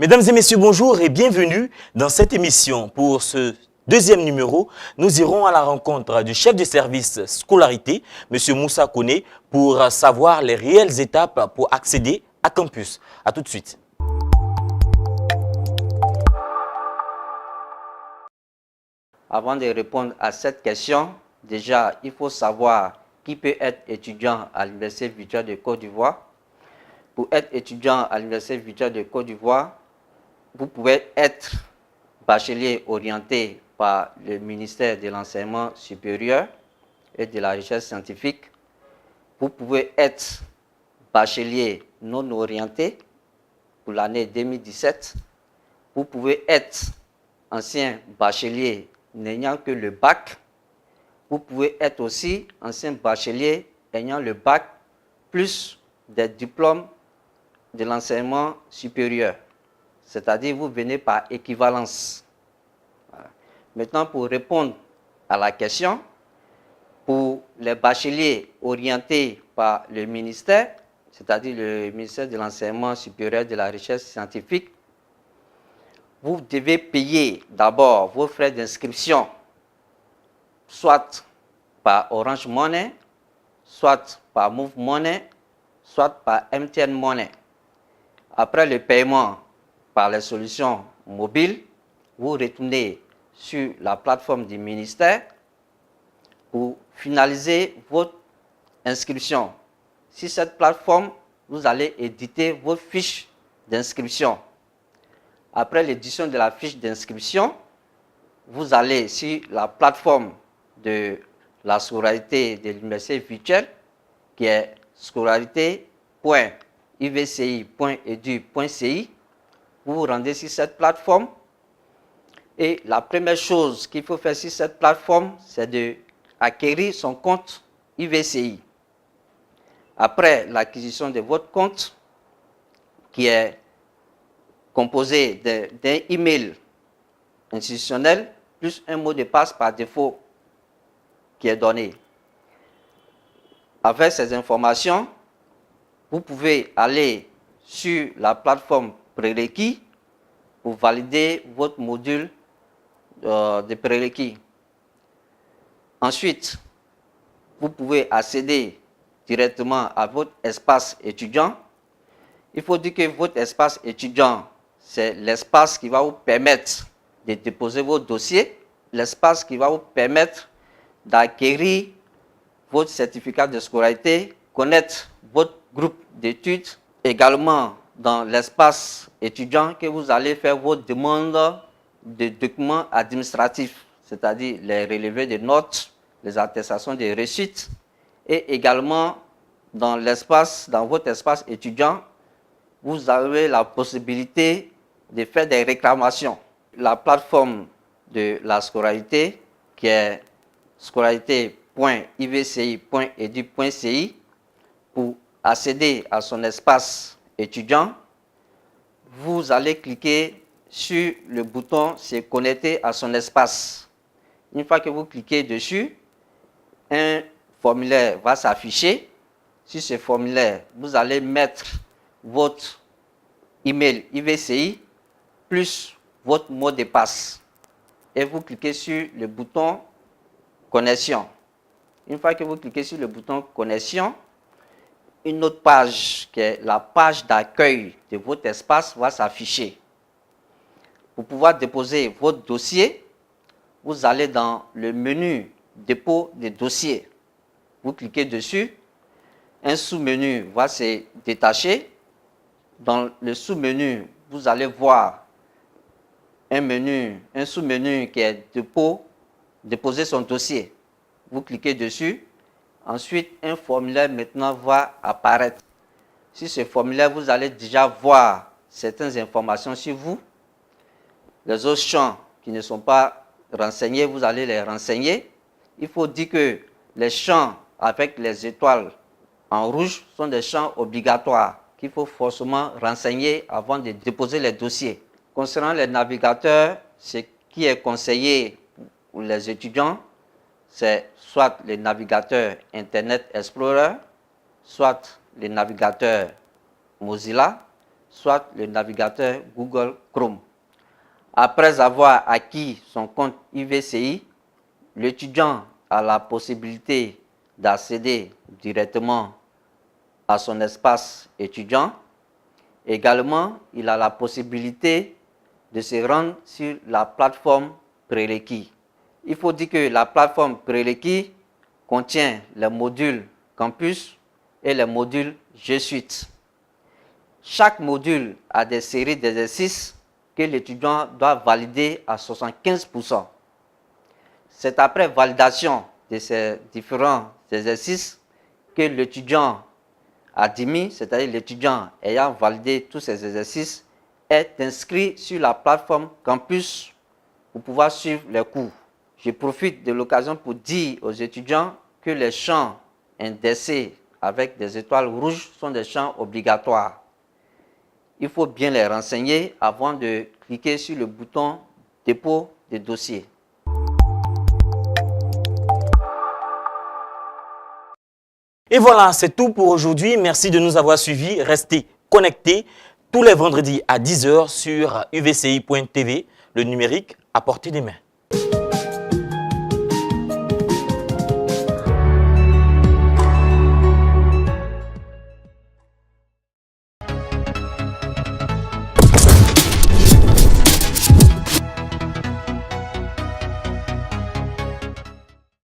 Mesdames et messieurs, bonjour et bienvenue dans cette émission. Pour ce deuxième numéro, nous irons à la rencontre du chef de service scolarité, M. Moussa Koné, pour savoir les réelles étapes pour accéder à campus. A tout de suite. Avant de répondre à cette question, déjà, il faut savoir qui peut être étudiant à l'Université virtuelle de Côte d'Ivoire. Pour être étudiant à l'Université virtuelle de Côte d'Ivoire, vous pouvez être bachelier orienté par le ministère de l'Enseignement supérieur et de la Recherche scientifique. Vous pouvez être bachelier non orienté pour l'année 2017. Vous pouvez être ancien bachelier n'ayant que le bac. Vous pouvez être aussi ancien bachelier ayant le bac plus des diplômes de l'enseignement supérieur. C'est-à-dire vous venez par équivalence. Voilà. Maintenant, pour répondre à la question, pour les bacheliers orientés par le ministère, c'est-à-dire le ministère de l'Enseignement supérieur et de la Recherche scientifique, vous devez payer d'abord vos frais d'inscription, soit par Orange Money, soit par Move Money, soit par MTN Money. Après le paiement par les solutions mobiles, vous retournez sur la plateforme du ministère pour finaliser votre inscription. Sur cette plateforme, vous allez éditer vos fiches d'inscription. Après l'édition de la fiche d'inscription, vous allez sur la plateforme de la scolarité de l'université virtuelle, qui est scolarité.ivci.edu.ci. Vous vous rendez sur cette plateforme et la première chose qu'il faut faire sur cette plateforme, c'est d'acquérir son compte IVCI. Après l'acquisition de votre compte, qui est composé d'un email institutionnel plus un mot de passe par défaut qui est donné. Avec ces informations, vous pouvez aller sur la plateforme prérequis pour valider votre module de prérequis. Ensuite, vous pouvez accéder directement à votre espace étudiant. Il faut dire que votre espace étudiant, c'est l'espace qui va vous permettre de déposer vos dossiers, l'espace qui va vous permettre d'acquérir votre certificat de scolarité, connaître votre groupe d'études, également dans l'espace étudiant que vous allez faire vos demandes de documents administratifs, c'est-à-dire les relevés de notes, les attestations de réussite, et également dans votre espace étudiant, vous avez la possibilité de faire des réclamations. La plateforme de la scolarité, qui est scolarité.ivci.edu.ci, pour accéder à son espace étudiant, vous allez cliquer sur le bouton « Se connecter à son espace ». Une fois que vous cliquez dessus, un formulaire va s'afficher. Sur ce formulaire, vous allez mettre votre email IVCI plus votre mot de passe et vous cliquez sur le bouton connexion. Une fois que vous cliquez sur le bouton connexion, une autre page qui est la page d'accueil de votre espace va s'afficher. Pour pouvoir déposer votre dossier, vous allez dans le menu dépôt des dossiers. Vous cliquez dessus, un sous-menu va se détacher. Dans le sous-menu, vous allez voir un sous-menu qui est déposer son dossier. Vous cliquez dessus. Ensuite, un formulaire maintenant va apparaître. Sur ce formulaire, vous allez déjà voir certaines informations sur vous. Les autres champs qui ne sont pas renseignés, vous allez les renseigner. Il faut dire que les champs avec les étoiles en rouge sont des champs obligatoires qu'il faut forcément renseigner avant de déposer les dossiers. Concernant les navigateurs, ce qui est conseillé pour les étudiants, c'est soit les navigateurs Internet Explorer, soit les navigateurs Mozilla, soit le navigateur Google Chrome. Après avoir acquis son compte UVCI, l'étudiant a la possibilité d'accéder directement à son espace étudiant. Également, il a la possibilité de se rendre sur la plateforme prérequis. Il faut dire que la plateforme prérequis contient les modules campus et les modules G Suite. Chaque module a des séries d'exercices que l'étudiant doit valider à 75%. C'est après validation de ces différents exercices que l'étudiant admis, c'est-à-dire l'étudiant ayant validé tous ces exercices, est inscrit sur la plateforme campus pour pouvoir suivre les cours. Je profite de l'occasion pour dire aux étudiants que les champs indexés avec des étoiles rouges sont des champs obligatoires. Il faut bien les renseigner avant de cliquer sur le bouton dépôt de dossier. Et voilà, c'est tout pour aujourd'hui. Merci de nous avoir suivis. Restez connectés tous les vendredis à 10 h sur uvci.tv, le numérique à portée des mains.